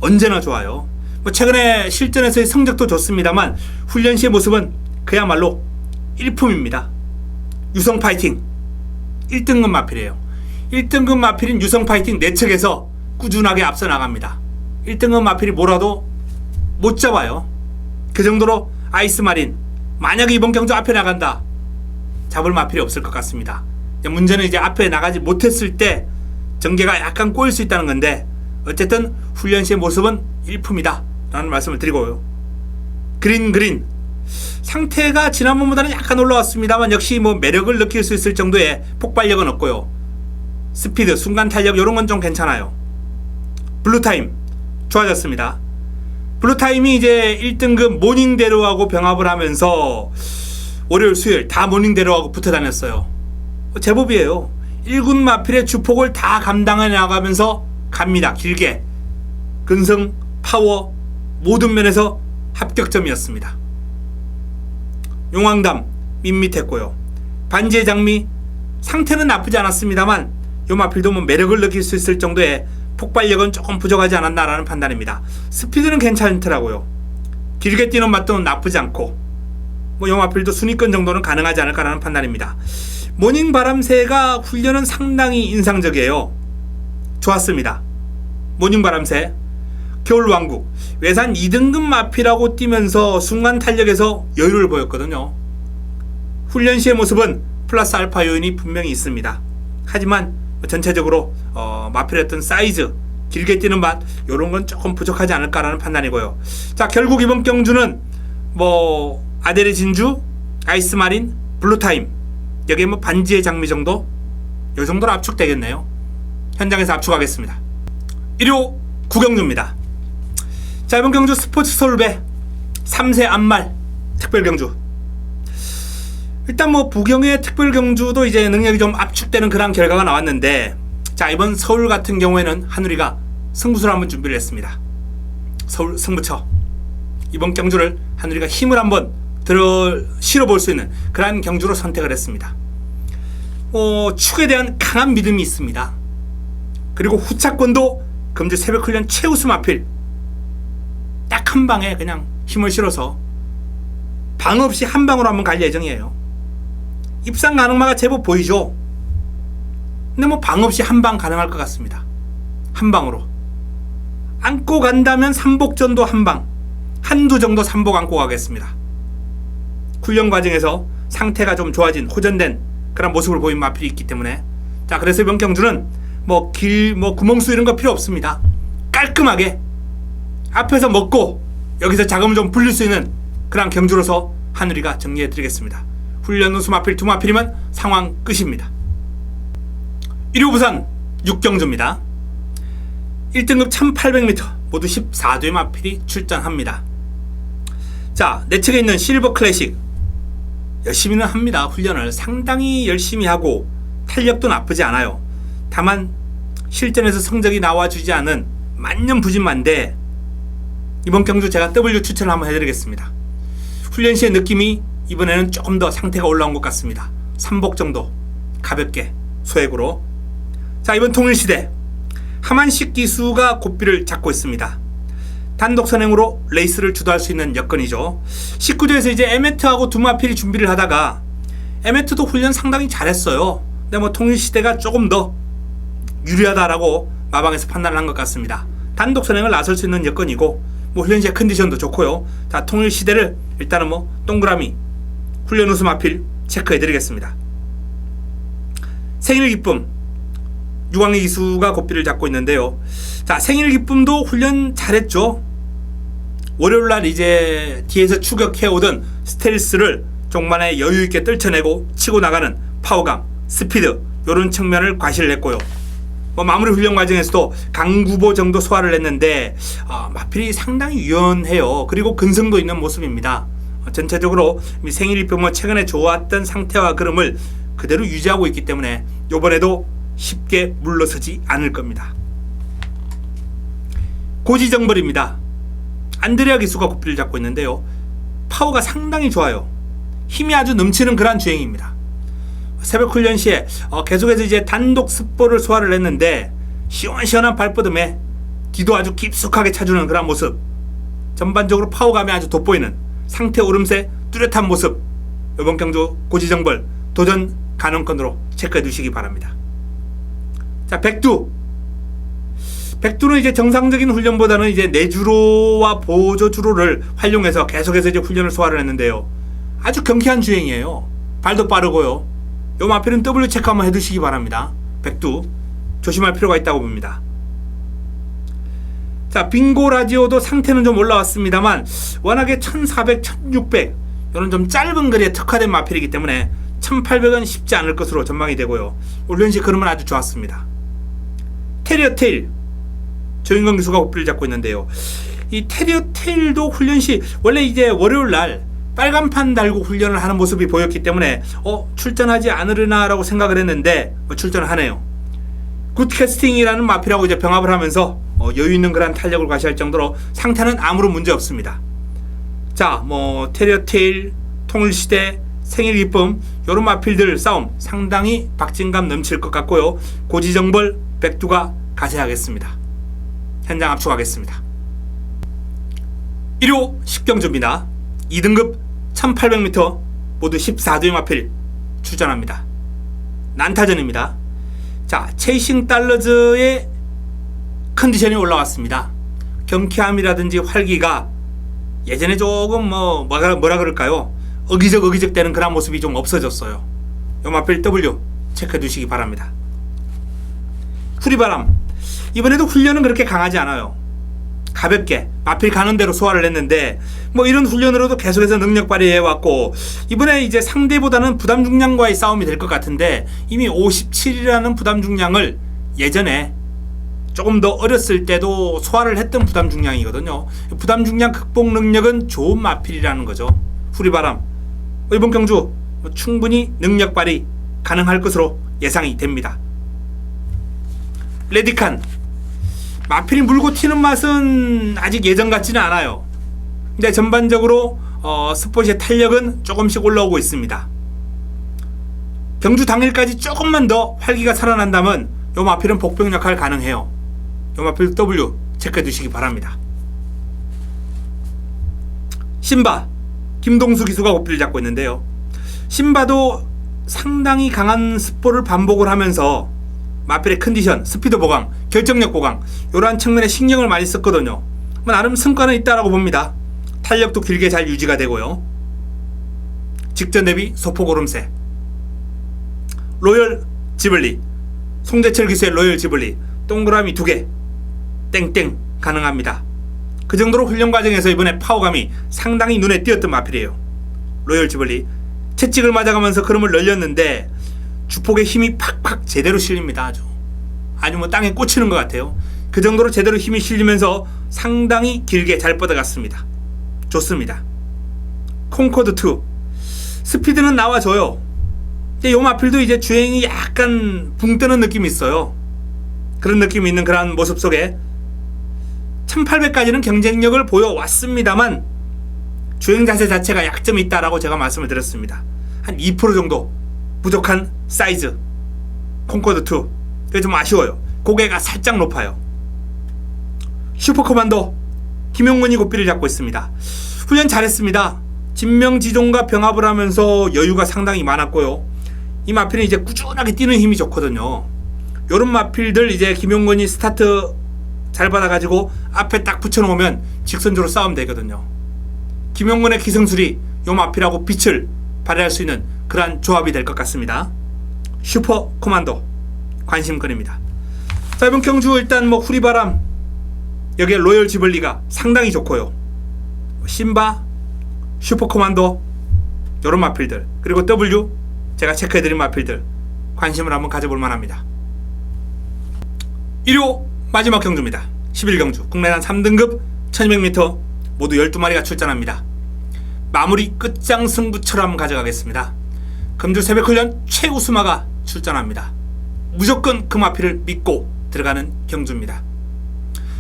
언제나 좋아요. 뭐 최근에 실전에서의 성적도 좋습니다만 훈련 시의 모습은 그야말로 일품입니다. 유성 파이팅 1등급 마필이에요. 1등급 마필인 유성 파이팅 4척에서 꾸준하게 앞서 나갑니다. 1등급 마필이 뭐라도 못 잡아요. 그 정도로 아이스마린 만약에 이번 경주 앞에 나간다 잡을 마필이 없을 것 같습니다. 문제는 이제 앞에 나가지 못했을 때 전개가 약간 꼬일 수 있다는 건데 어쨌든 훈련 시의 모습은 일품이다 라는 말씀을 드리고요. 그린 상태가 지난번보다는 약간 올라왔습니다만 역시 뭐 매력을 느낄 수 있을 정도의 폭발력은 없고요. 스피드, 순간 탄력 이런 건 좀 괜찮아요. 블루타임 좋아졌습니다. 블루타임이 이제 1등급 모닝대로하고 병합을 하면서 월요일 수요일 다 모닝대로하고 붙어 다녔어요. 제법이에요. 1군 마필의 주폭을 다 감당해 나가면서 갑니다. 길게 근성, 파워 모든 면에서 합격점이었습니다. 용왕담 밋밋했고요. 반지의 장미 상태는 나쁘지 않았습니다만 요 마필도 뭐 매력을 느낄 수 있을 정도의 폭발력은 조금 부족하지 않았나라는 판단입니다. 스피드는 괜찮더라고요. 길게 뛰는 맛도 나쁘지 않고 뭐 요 마필도 순위권 정도는 가능하지 않을까라는 판단입니다. 모닝 바람새가 훈련은 상당히 인상적이에요. 좋았습니다. 모닝 바람새 겨울왕국 외산 2등급 마필하고 뛰면서 순간 탄력에서 여유를 보였거든요. 훈련 시의 모습은 플러스 알파 요인이 분명히 있습니다. 하지만 전체적으로 마필했던 사이즈, 길게 뛰는 맛 이런 건 조금 부족하지 않을까라는 판단이고요. 자, 결국 이번 경주는 아델의 진주, 아이스마린, 블루타임 여기에 반지의 장미 정도 이 정도로 압축되겠네요. 현장에서 압축하겠습니다. 1호 구경주입니다. 자, 이번 경주 스포츠 서울배 3세 안말 특별경주. 일단 부경의 특별경주도 이제 능력이 좀 압축되는 그런 결과가 나왔는데, 자, 이번 서울 같은 경우에는 한우리가 승부수를 한번 준비를 했습니다. 서울 승부처. 이번 경주를 한우리가 힘을 한번 실어볼 수 있는 그러한 경주로 선택을 했습니다. 축에 대한 강한 믿음이 있습니다. 그리고 후차권도 금주 새벽훈련 최우수 마필 딱 한 방에 그냥 힘을 실어서 방 없이 한 방으로 한번 갈 예정이에요. 입상 가능마가 제법 보이죠. 근데 방 없이 한 방 가능할 것 같습니다. 한 방으로 안고 간다면 삼복전도 한 방, 한두 정도 삼복 안고 가겠습니다. 훈련 과정에서 상태가 좀 좋아진 호전된 그런 모습을 보인 마필이 있기 때문에, 자, 그래서 이번 경주는 구멍수 이런 거 필요 없습니다. 깔끔하게 앞에서 먹고 여기서 자금을 좀 불릴 수 있는 그런 경주로서 한우리가 정리해 드리겠습니다. 훈련 우수 마필 두 마필이면 상황 끝입니다. 1호 부산 6경주입니다. 1등급 1800m 모두 14도의 마필이 출전합니다. 자, 내 측에 있는 실버 클래식 열심히는 합니다. 훈련을 상당히 열심히 하고 탄력도 나쁘지 않아요. 다만 실전에서 성적이 나와주지 않은 만년부진만데, 이번 경주 제가 W 추천을 한번 해드리겠습니다. 훈련 시의 느낌이 이번에는 조금 더 상태가 올라온 것 같습니다. 삼복 정도 가볍게 소액으로. 자, 이번 통일시대 하만식 기수가 고삐를 잡고 있습니다. 단독 선행으로 레이스를 주도할 수 있는 여건이죠. 19조에서 이제 에메트하고 두 마필이 준비를 하다가 에메트도 훈련 상당히 잘했어요. 근데 통일시대가 조금 더 유리하다라고 마방에서 판단을 한 것 같습니다. 단독 선행을 나설 수 있는 여건이고 훈련 시의 컨디션도 좋고요. 자, 통일시대를 일단은 동그라미 훈련 우수 마필 체크해 드리겠습니다. 생일 기쁨 유광희 기수가 고삐를 잡고 있는데요. 자, 생일 기쁨도 훈련 잘했죠. 월요일날 이제 뒤에서 추격해오던 스텔스를 종만에 여유있게 떨쳐내고 치고 나가는 파워감, 스피드 이런 측면을 과시를 했고요. 마무리 훈련 과정에서도 강구보 정도 소화를 했는데 마필이 상당히 유연해요. 그리고 근성도 있는 모습입니다. 전체적으로 생일 기쁨은 최근에 좋았던 상태와 그름을 그대로 유지하고 있기 때문에 이번에도 쉽게 물러서지 않을 겁니다. 고지정벌입니다. 안드레아 기수가 고삐를 잡고 있는데요. 파워가 상당히 좋아요. 힘이 아주 넘치는 그러한 주행입니다. 새벽 훈련 시에 계속해서 이제 단독 습보를 소화를 했는데 시원시원한 발뻗음에 뒤도 아주 깊숙하게 차주는 그런 모습, 전반적으로 파워감이 아주 돋보이는 상태 오름세 뚜렷한 모습, 이번 경주 고지정벌 도전 가능권으로 체크해 두시기 바랍니다. 자, 백두는 이제 정상적인 훈련보다는 이제 내주로와 보조주로를 활용해서 계속해서 이제 훈련을 소화를 했는데요. 아주 경쾌한 주행이에요. 발도 빠르고요. 요 마필은 W 체크 한번 해두시기 바랍니다. 백두 조심할 필요가 있다고 봅니다. 자, 빙고 라디오도 상태는 좀 올라왔습니다만 워낙에 1400, 1600 이런 좀 짧은 거리에 특화된 마필이기 때문에 1800은 쉽지 않을 것으로 전망이 되고요. 훈련시 그름은 아주 좋았습니다. 테리어 테일 조인건 기수가 고삐를 잡고 있는데요. 이 테리어 테일도 훈련시 원래 이제 월요일날 빨간판 달고 훈련을 하는 모습이 보였기 때문에 출전하지 않으려나라고 생각을 했는데 출전을 하네요. 굿캐스팅이라는 마필하고 이제 병합을 하면서 여유있는 그런 탄력을 과시할 정도로 상태는 아무런 문제 없습니다. 자, 테리어 테일, 통일시대, 생일기쁨 이런 마필들 싸움 상당히 박진감 넘칠 것 같고요. 고지정벌 백두가 가세하겠습니다. 현장 압축하겠습니다. 1호 10경주입니다. 2등급 1800m 모두 14도의 마필 출전합니다. 난타전입니다. 자, 체이싱 달러즈의 컨디션이 올라왔습니다. 경쾌함이라든지 활기가 예전에 조금 뭐라 그럴까요? 어기적 되는 그런 모습이 좀 없어졌어요. 요 마필 W 체크해 두시기 바랍니다. 후리바람, 이번에도 훈련은 그렇게 강하지 않아요. 가볍게 마필 가는 대로 소화를 했는데 이런 훈련으로도 계속해서 능력 발휘해 왔고, 이번에 이제 상대보다는 부담 중량과의 싸움이 될 것 같은데, 이미 57이라는 부담 중량을 예전에 조금 더 어렸을 때도 소화를 했던 부담 중량이거든요. 부담 중량 극복 능력은 좋은 마필이라는 거죠. 후리바람, 이번 경주 충분히 능력 발휘 가능할 것으로 예상이 됩니다. 레디칸, 마필이 물고 튀는 맛은 아직 예전 같지는 않아요. 근데 전반적으로 스포츠의 탄력은 조금씩 올라오고 있습니다. 경주 당일까지 조금만 더 활기가 살아난다면 요 마필은 복병 역할 가능해요. 요 마필 W 체크해 두시기 바랍니다. 신바, 김동수 기수가 고삐를 잡고 있는데요. 신바도 상당히 강한 스포를 반복을 하면서 마필의 컨디션, 스피드 보강, 결정력 보강, 이러한 측면에 신경을 많이 썼거든요. 나름 성과는 있다라고 봅니다. 탄력도 길게 잘 유지가 되고요. 직전 대비 소폭 오름세. 로열 지블리, 송대철 기수의 로열 지블리 동그라미 2개 땡땡 가능합니다. 그 정도로 훈련 과정에서 이번에 파워감이 상당히 눈에 띄었던 마필이에요. 로열 지블리 채찍을 맞아가면서 걸음을 늘렸는데 주폭에 힘이 팍팍 제대로 실립니다. 아주 땅에 꽂히는 것 같아요. 그 정도로 제대로 힘이 실리면서 상당히 길게 잘 뻗어갔습니다. 좋습니다. 콩코드2 스피드는 나와줘요. 근데 요 마필도 이제 주행이 약간 붕 뜨는 느낌이 있어요. 그런 느낌이 있는 그런 모습 속에 1800까지는 경쟁력을 보여왔습니다만 주행 자세 자체가 약점이 있다라고 제가 말씀을 드렸습니다. 한 2% 정도 부족한 사이즈 콩코드2. 그게 좀 아쉬워요. 고개가 살짝 높아요. 슈퍼커만도 김용문이 고삐를 잡고 있습니다. 훈련 잘했습니다. 진명지종과 병합을 하면서 여유가 상당히 많았고요. 이 마필은 이제 꾸준하게 뛰는 힘이 좋거든요. 요런 마필들 이제 김용문이 스타트 잘 받아가지고 앞에 딱 붙여놓으면 직선적으로 싸우면 되거든요. 김용문의 기성술이 요 마필하고 빛을 발휘할 수 있는 그러한 조합이 될 것 같습니다. 슈퍼 코만도 관심거리입니다. 자, 이번 경주 일단 후리바람, 여기에 로열 지블리가 상당히 좋고요. 신바, 슈퍼 코만도 요런 마필들, 그리고 W 제가 체크해드린 마필들 관심을 한번 가져볼 만합니다. 일요 마지막 경주입니다. 11경주 국내단 3등급 1200m 모두 12마리가 출전합니다. 마무리 끝장 승부처럼 가져가겠습니다. 금주 새벽훈련 최우수마가 출전합니다. 무조건 그 마필을 믿고 들어가는 경주입니다.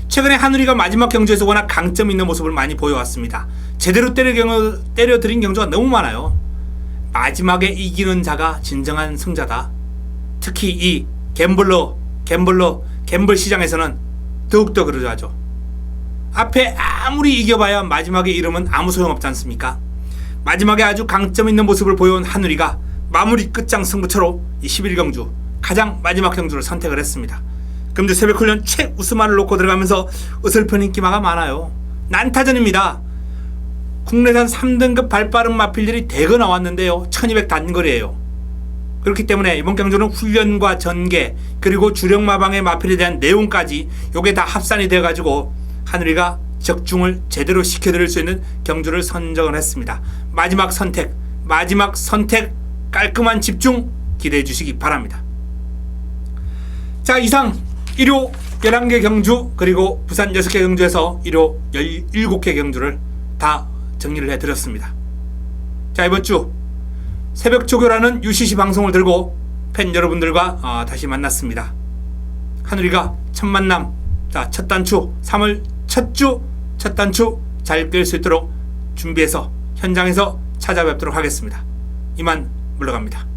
최근에 한우리가 마지막 경주에서 워낙 강점 있는 모습을 많이 보여왔습니다. 제대로 때려드린 경주가 너무 많아요. 마지막에 이기는 자가 진정한 승자다. 특히 이 갬블 시장에서는 더욱더 그러죠. 앞에 아무리 이겨봐야 마지막에 이름은 아무 소용없지 않습니까? 마지막에 아주 강점 있는 모습을 보여온 한우리가 마무리 끝장 승부처로 이 11경주 가장 마지막 경주를 선택을 했습니다. 금주 새벽훈련 최우수마를 놓고 들어가면서 어설픈 인기마가 많아요. 난타전입니다. 국내산 3등급 발빠른 마필들이 대거 나왔는데요. 1200 단거리예요. 그렇기 때문에 이번 경주는 훈련과 전개 그리고 주력마방의 마필에 대한 내용까지 요게 다 합산이 되어가지고 한우리가 적중을 제대로 시켜드릴 수 있는 경주를 선정을 했습니다. 마지막 선택 깔끔한 집중 기대해 주시기 바랍니다. 자, 이상 1호 11개 경주 그리고 부산 6개 경주에서 1호 17개 경주를 다 정리를 해드렸습니다. 자, 이번 주 새벽 조교라는 UCC 방송을 들고 팬 여러분들과 다시 만났습니다. 한우리가 첫 만남, 자, 첫 단추 3월 첫 단추 잘 꿰 수 있도록 준비해서 현장에서 찾아뵙도록 하겠습니다. 이만 물러갑니다.